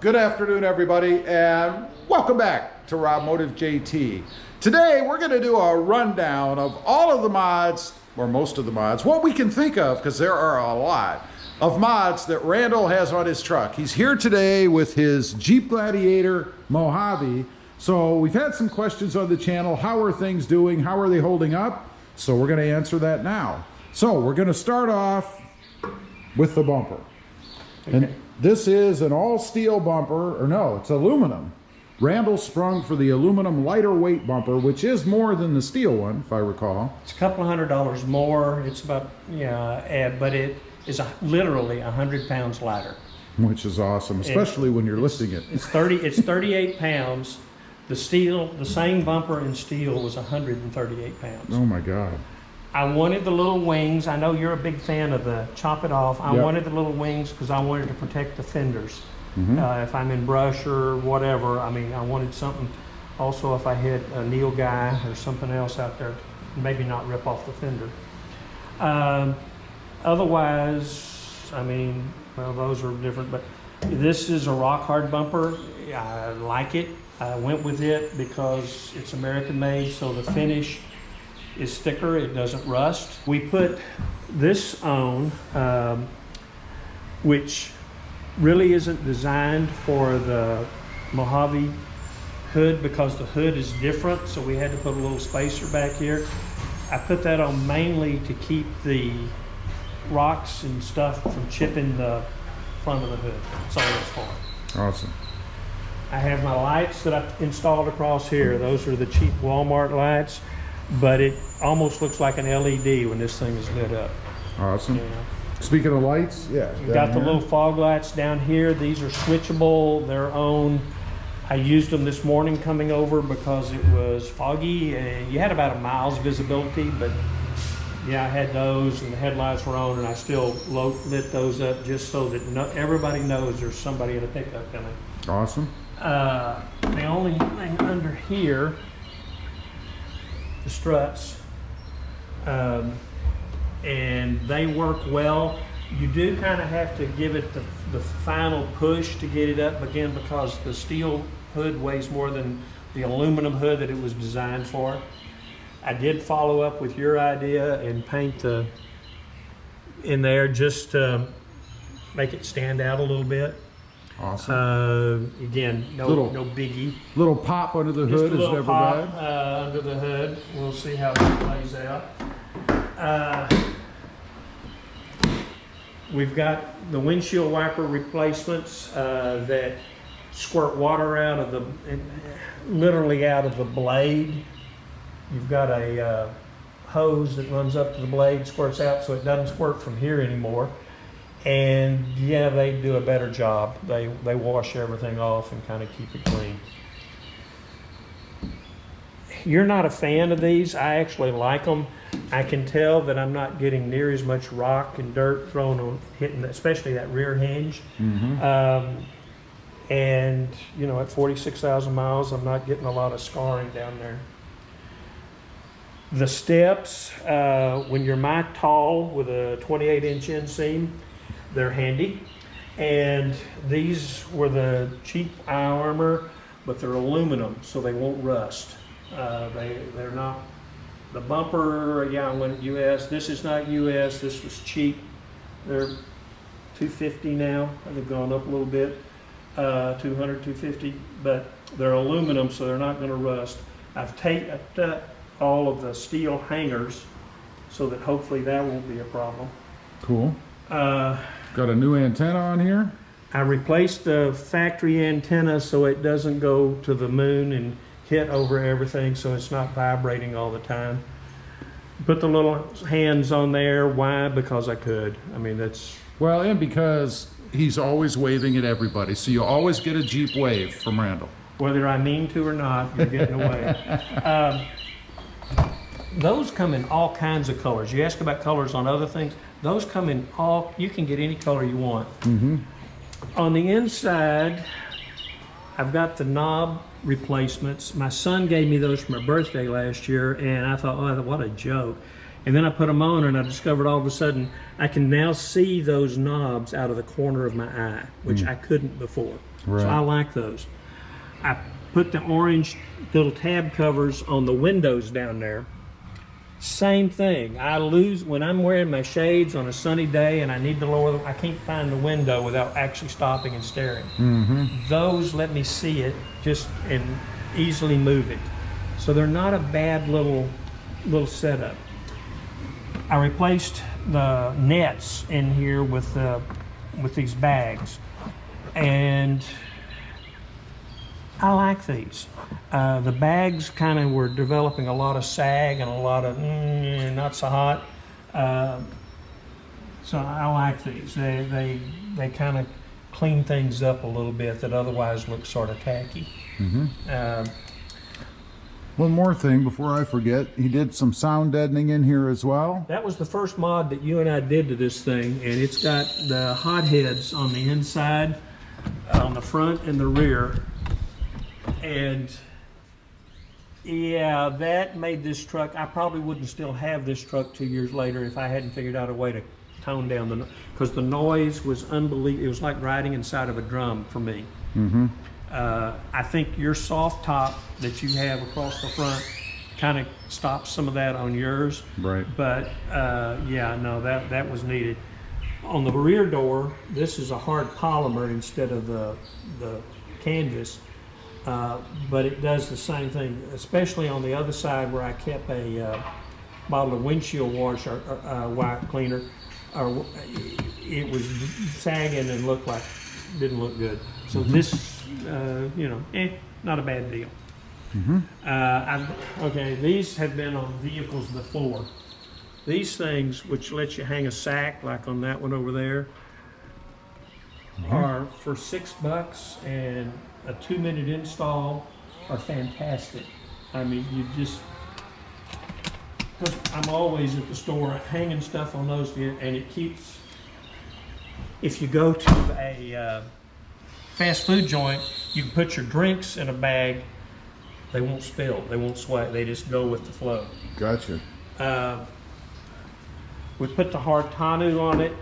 Good afternoon, everybody, and welcome back to Automotive JT. Today, we're going to do a rundown of all of the mods, or most of the mods, what we can think of, because there are a lot of mods that Randall has on his truck. He's here today with his Jeep Gladiator Mojave. So we've had some questions on the channel. How are things doing? How are they holding up? So we're going to answer that now. So we're going to start off with the bumper. Okay. And this is an all steel bumper, or no, it's aluminum. Randall sprung for the aluminum lighter weight bumper, which is more than the steel one, if I recall. It's a couple of $100 more. It's about, but it is literally 100 pounds lighter. Which is awesome, especially when you're lifting it. It's 38 pounds. The same bumper in steel was 138 pounds. Oh my God. I wanted the little wings. I know you're a big fan of the chop it off. I wanted the little wings because I wanted to protect the fenders. If I'm in brush or whatever, I mean, I wanted something. Also, if I hit a Neil guy or something else out there, maybe not rip off the fender. Otherwise, I mean, well, those are different, but this is a rock hard bumper. I like it. I went with it because it's American made, so the finish is thicker, it doesn't rust. We put this on, which really isn't designed for the Mojave hood because the hood is different, so we had to put a little spacer back here. I put that on mainly to keep the rocks and stuff from chipping the front of the hood. That's all it's for. Awesome. I have my lights that I installed across here. Those are the cheap Walmart lights, but it almost looks like an LED when this thing is lit up. Awesome. Speaking of lights, yeah. We got the little fog lights down here. These are switchable, their own. I used them this morning coming over because it was foggy and you had about a mile's visibility, but yeah, I had those and the headlights were on and I still lit those up just so that everybody knows there's somebody in a pickup coming. Awesome. The only thing under here, the struts, and they work well. You do kind of have to give it the final push to get it up again because the steel hood weighs more than the aluminum hood that it was designed for. I did follow up with your idea and paint in there just to make it stand out a little bit. Awesome. Again, no biggie. Little pop under the hood is never bad. Under the hood. We'll see how it plays out. We've got the windshield wiper replacements that squirt water out of literally out of the blade. You've got a hose that runs up to the blade, squirts out so it doesn't squirt from here anymore. And yeah, they do a better job. They wash everything off and kind of keep it clean. You're not a fan of these. I actually like them. I can tell that I'm not getting near as much rock and dirt thrown on, hitting, especially that rear hinge. And you know, at 46,000 miles, I'm not getting a lot of scarring down there. The steps, when you're my tall with a 28-inch inseam, they're handy. And these were the cheap eye armor, but they're aluminum, so they won't rust. They're not, the bumper, yeah, I went US. This is not US, this was cheap. They're $250 now. They've gone up a little bit, $200, $250, but they're aluminum, so they're not gonna rust. I've taped up all of the steel hangers so that hopefully that won't be a problem. Cool. Got a new antenna on here. I replaced the factory antenna so it doesn't go to the moon and hit over everything, so it's not vibrating all the time. Put the little hands on there. Why? Because I could. I mean, that's... Well, and because he's always waving at everybody, so you always get a Jeep wave from Randall. Whether I mean to or not, you're getting away. Those come in all kinds of colors. You ask about colors on other things. Those come in all, you can get any color you want. On the inside, I've got the knob replacements. My son gave me those for my birthday last year, and I thought, oh, what a joke. And then I put them on and I discovered all of a sudden I can now see those knobs out of the corner of my eye, which I couldn't before. Right. So I like those. I put the orange little tab covers on the windows down there. Same thing. I lose when I'm wearing my shades on a sunny day and I need to lower them. I can't find the window without actually stopping and staring. Those let me see it just and easily move it. So they're not a bad little setup. I replaced the nets in here with these bags, and I like these. The bags kind of were developing a lot of sag and a lot of not so hot. So I like these. They kind of clean things up a little bit that otherwise look sort of tacky. One more thing before I forget, he did some sound deadening in here as well. That was the first mod that you and I did to this thing, and it's got the hot heads on the inside, on the front and the rear. And yeah, that made this truck, I probably wouldn't still have this truck 2 years later if I hadn't figured out a way to tone down because the noise was unbelievable. It was like riding inside of a drum for me. I think your soft top that you have across the front kind of stops some of that on yours. Right. But yeah, no, that was needed. On the rear door, this is a hard polymer instead of the canvas. But it does the same thing, especially on the other side where I kept a bottle of windshield wash or white cleaner. It was sagging and didn't look good. So this, you know, not a bad deal. Okay, these have been on vehicles before. These things, which let you hang a sack like on that one over there, are for $6 and a 2-minute install are fantastic. I mean, you just, because I'm always at the store hanging stuff on those, and it keeps, if you go to a fast food joint, you can put your drinks in a bag, they won't spill, they won't sweat, they just go with the flow. Gotcha. We put the hard tonneau on it.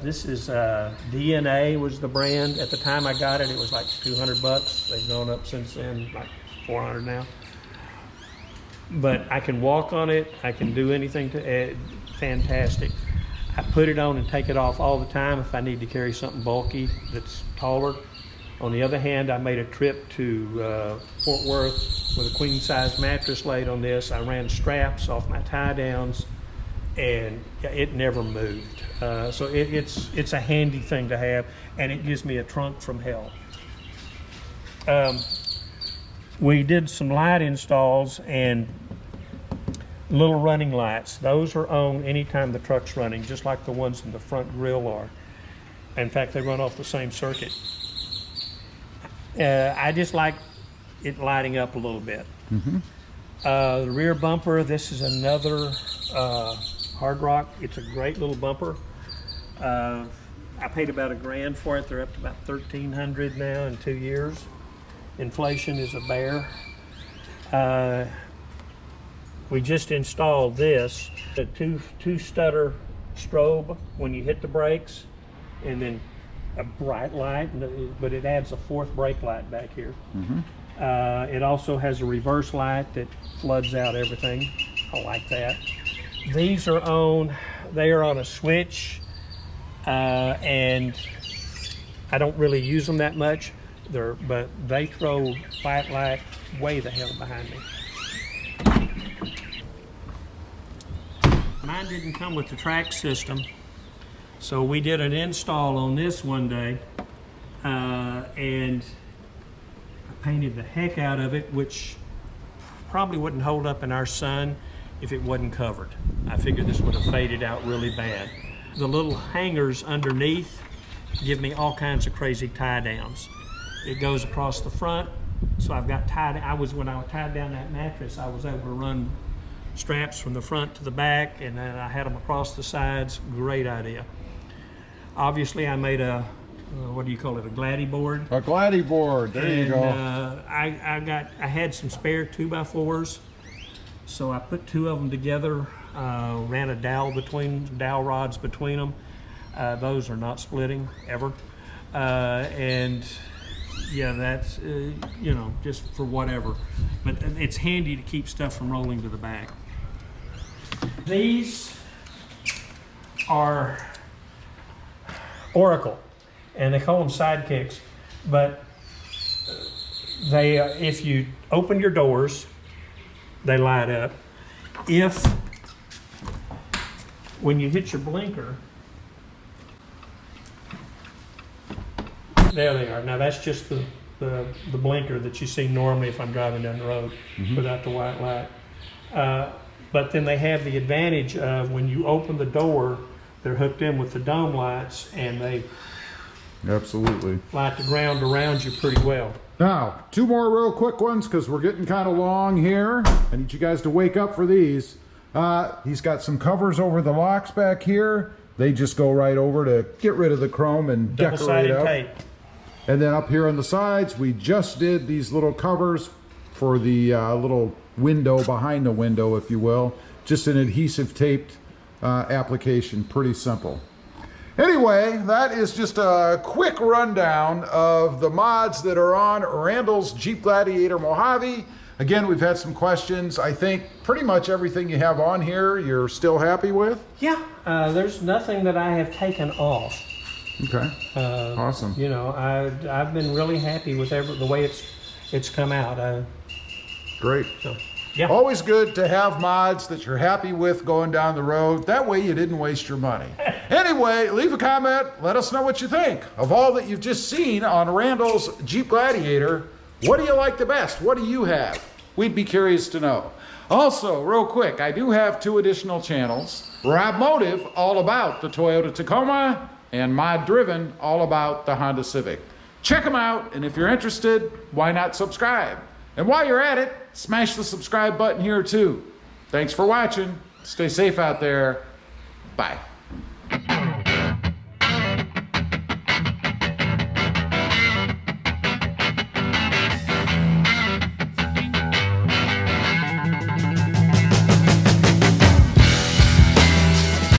This is DNA was the brand. At the time I got it, it was like $200. They've gone up since then, like 400 now. But I can walk on it. I can do anything to it. Fantastic. I put it on and take it off all the time if I need to carry something bulky that's taller. On the other hand, I made a trip to Fort Worth with a queen size mattress laid on this. I ran straps off my tie downs and it never moved. So it's a handy thing to have, and it gives me a trunk from hell. We did some light installs and little running lights. Those are on anytime the truck's running, just like the ones in the front grille are. In fact, they run off the same circuit. I just like it lighting up a little bit. The rear bumper, this is another Hard Rock. It's a great little bumper. I paid about $1,000 for it. They're up to about $1,300 now in 2 years. Inflation is a bear. We just installed this, a two stutter strobe when you hit the brakes, and then a bright light, but it adds a fourth brake light back here. It also has a reverse light that floods out everything. I like that. These are on, they are on a switch, and I don't really use them that much, but they throw white light way the hell behind me. Mine didn't come with the track system, so we did an install on this one day, and I painted the heck out of it, which probably wouldn't hold up in our sun if it wasn't covered. I figured this would have faded out really bad. The little hangers underneath give me all kinds of crazy tie downs. It goes across the front, so I've got when I tied down that mattress, I was able to run straps from the front to the back, and then I had them across the sides. Great idea. Obviously I made a, what do you call it, a Gladi board? A Gladi board, there you go. I had some spare 2x4s, so I put 2 of them together, ran a dowel rods between them. Those are not splitting ever. and yeah, that's you know, just for whatever. But it's handy to keep stuff from rolling to the back. These are Oracle, and they call them Sidekicks, but they if you open your doors, they light up. If when you hit your blinker, there they are. Now that's just the blinker that you see normally if I'm driving down the road without the white light. But then they have the advantage of when you open the door, they're hooked in with the dome lights, and they Absolutely. light the ground around you pretty well. Now, two more real quick ones because we're getting kind of long here. I need you guys to wake up for these. He's got some covers over the locks back here. They just go right over to get rid of the chrome and decorate Double-sided up. tape. And then up here on the sides, we just did these little covers for the little window behind the window, if you will. Just an adhesive taped application, pretty simple. Anyway, that is just a quick rundown of the mods that are on Randall's Jeep Gladiator Mojave. Again, we've had some questions. I think pretty much everything you have on here, you're still happy with? Yeah, there's nothing that I have taken off. Okay, awesome. You know, I've been really happy with the way it's come out. Great. So, yeah. Always good to have mods that you're happy with going down the road. That way you didn't waste your money. Anyway, leave a comment. Let us know what you think of all that you've just seen on Randall's Jeep Gladiator. What do you like the best? What do you have? We'd be curious to know. Also, real quick, I do have 2 additional channels. Rob Motive, all about the Toyota Tacoma, and Mod Driven, all about the Honda Civic. Check them out, and if you're interested, why not subscribe? And while you're at it, smash the subscribe button here too. Thanks for watching. Stay safe out there. Bye.